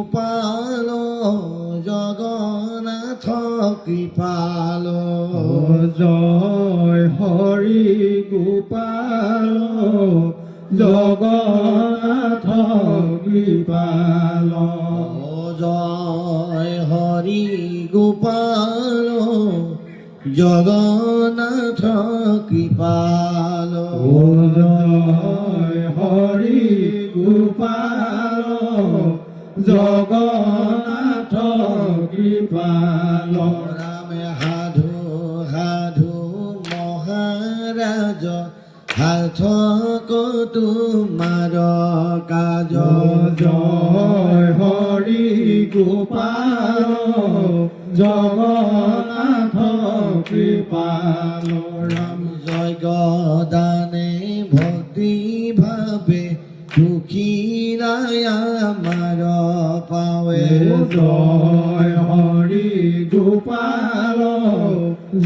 গোপাল জগন্নাথ কৃপাল জয় হরি গোপাল জগন্নাথ কৃপাল জয় হরি গোপাল জগন্নাথ কৃপাল জয় হরি গোপাল জগন্নাথ কৃপাল রামে সাধু সাধু মহাৰাজ সাৰ্থক তোমাৰ কাজ জয় হৰি গোপাল জগন্নাথ কৃপাল ৰাম যজ্ঞ দানে ভক্তি ভাৱে দুখী আমাৰ পাৱে জয় হৰি গোপাল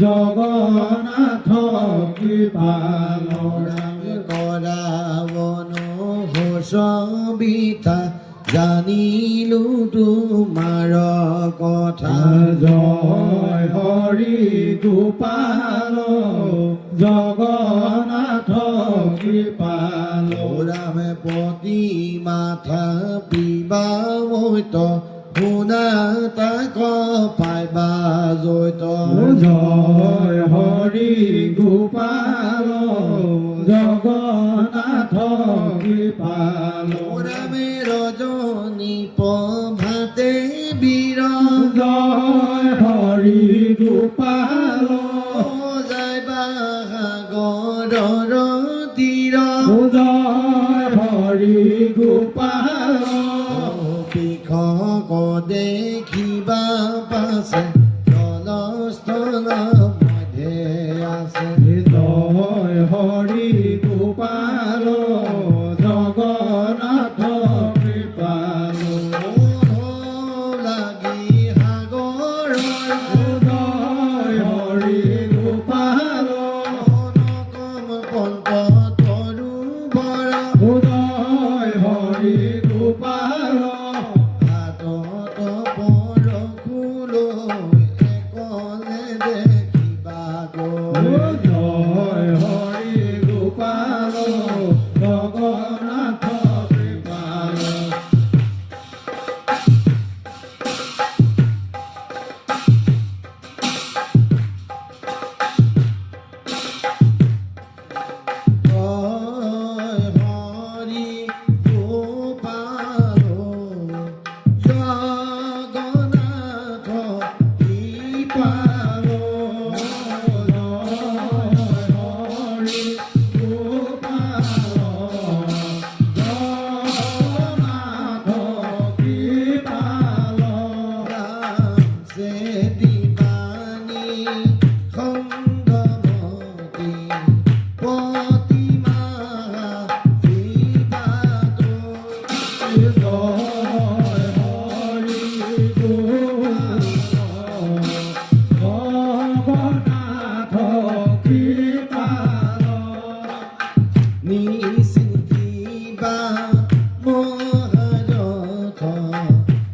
জগন্নাথ কৃপাল ৰাম কৰাবন সবিতা জানিলো তোমাৰ কথা জয় হৰি গোপাল জগন্নাথ কৃপাল ৰামে পতি মাথা বিবাহিত শুনা তাক পাইবা জৈত জয় হৰি গোপাল জগন্নাথ কৃপাল ৰামে ৰজনী প্ৰভাতে বীৰ জয় হৰি গোপাল যাইবা সাগৰৰ তীৰ জয় হৰি গোপাল পিখক দেখিবা পাছে জলস্থল মধ্যে আছে জয় হৰি গোপাল জগন্নাথ কৃপাল লাগি সাগৰৰ জয় হৰি গোপাল নকম পন্ত তৰু বৰ জয় হৰি গোপাল হাতত পৰশুলৈ একলে দেখিবা গৈ জয় হৰি গোপাল জগন্নাথ কৃপাল জয় হৰি গোপাল জগন্নাথ কৃপাল হৰি গোপাল জগন্নাথ কৃপাল ৰাম সে দিবানী সংগমতি প্ৰতিমা জীৱাত জয় হৰি গোপাল জগন্নাথ কৃপাল নিচিন্তিবা মহাৰথ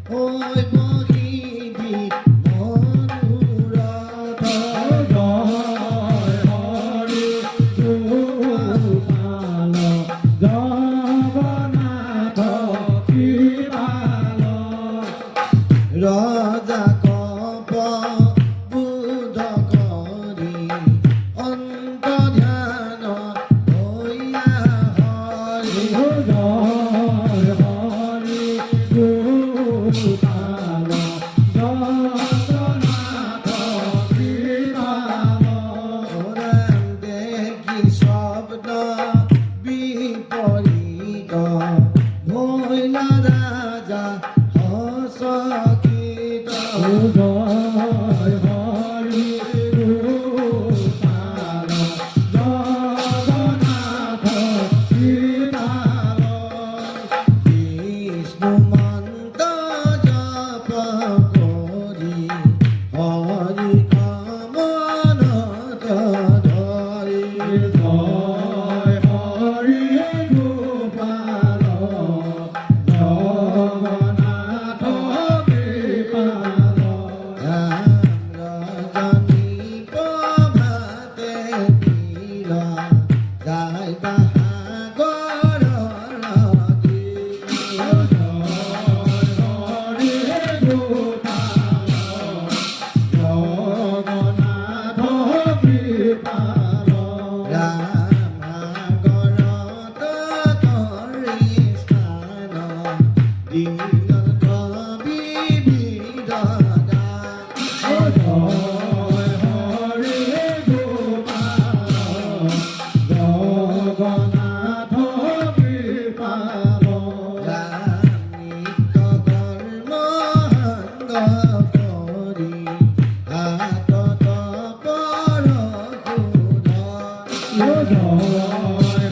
হৈ বহিবি মনোৰথ জয় হৰি গোপাল জগন্নাথ কৃপাল ৰজা কপ বুধ কৰি অন্ত ধ্যান হৈয়া হৰি জয় হৰি গোপাল জগন্নাথ কৃপাল ৰাম দেখি শব্দ বিপৰীত ভৈলা ৰাজা হসকিত জয় হৰি গোপাল জগন্নাথ কৃপাল বিষ্ণু মন্ত জপ কৰি হৰি কামনত ধৰি জয় হৰি গোপাল জগন্নাথ দিলন কবি বিরাজা জয় হরি গোপাল জগন্নাথ কৃপাল নিত্য কর্ম হাঙ্গ করি হাতত পর জয়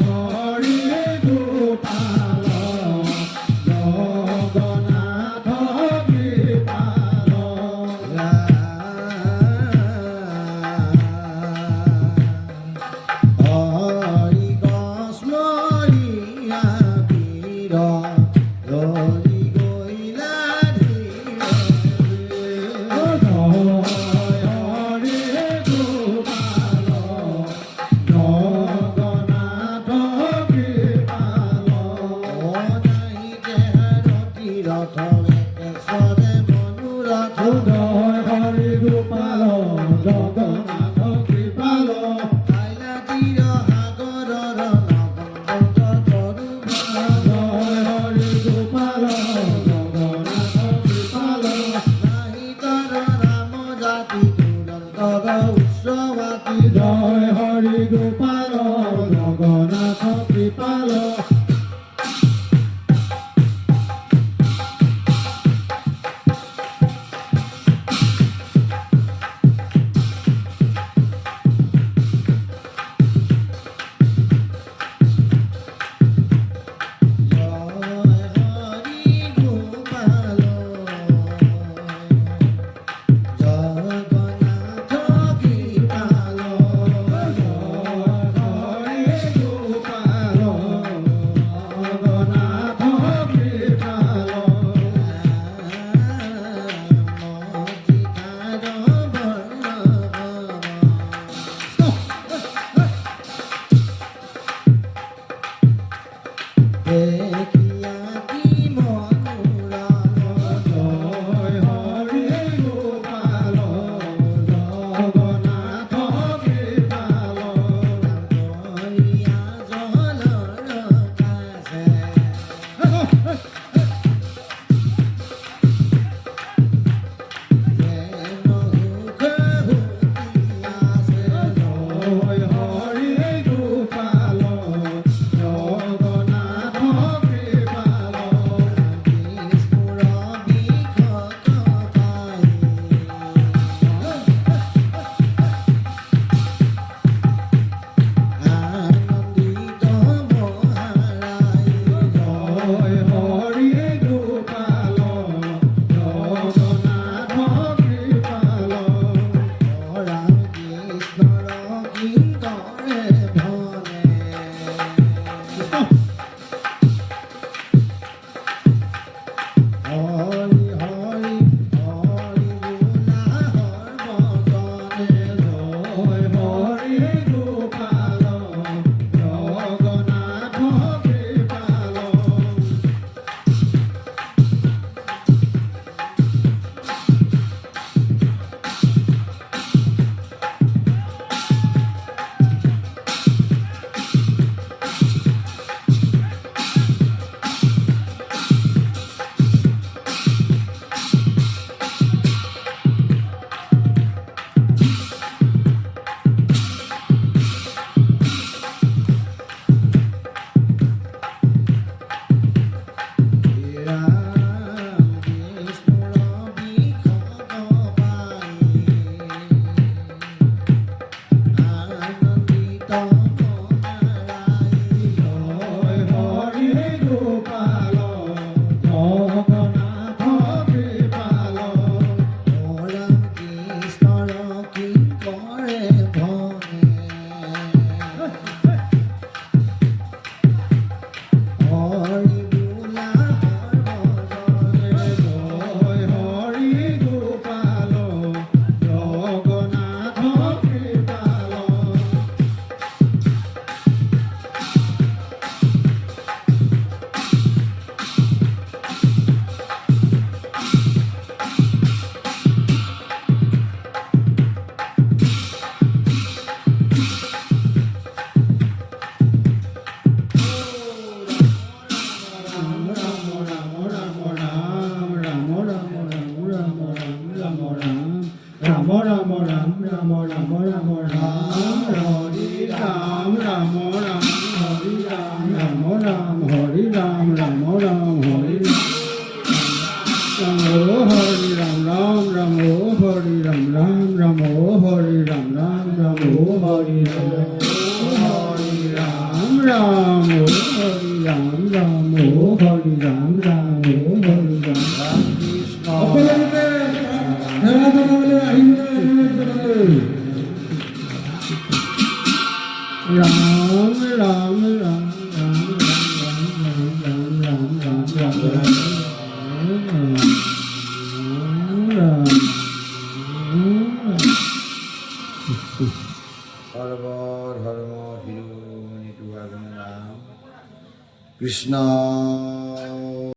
হরি গোপাল জগন্নাথ কৃপাল হরি কসমরিয়া বীর হরি গইলা জয় হরি গোপাল জগন্নাথ কৃপাল রথ একেশ্বরে মনুরথ জয় হরি গোপাল জগন্নাথ কৃপাল আইলা তীর সাগরর নগঙ্গ তরু জয় হরি গোপাল জগন্নাথ কৃপাল নাহি তর রাম জাতি দুরন্তর উৎসবাতি জয় হরি গোপাল জগন্নাথ কৃপাল রাম রাম রাম রাম হরি রাম রাম রাম হরি রাম রাম রাম হরি রাম রাম রাম হরি রাম হরি রাম রাম রাম হরি রাম রাম রাম হরি রাম রাম রাম হরি রাম হরি রাম রাম হরি রাম রাম হরি রাম রাম হরি রাম কৃষ্ণ রাম রাম রাম রাম রাম রাম রাম রাম হরবর হরম হিরু মণি টু কৃষ্ণ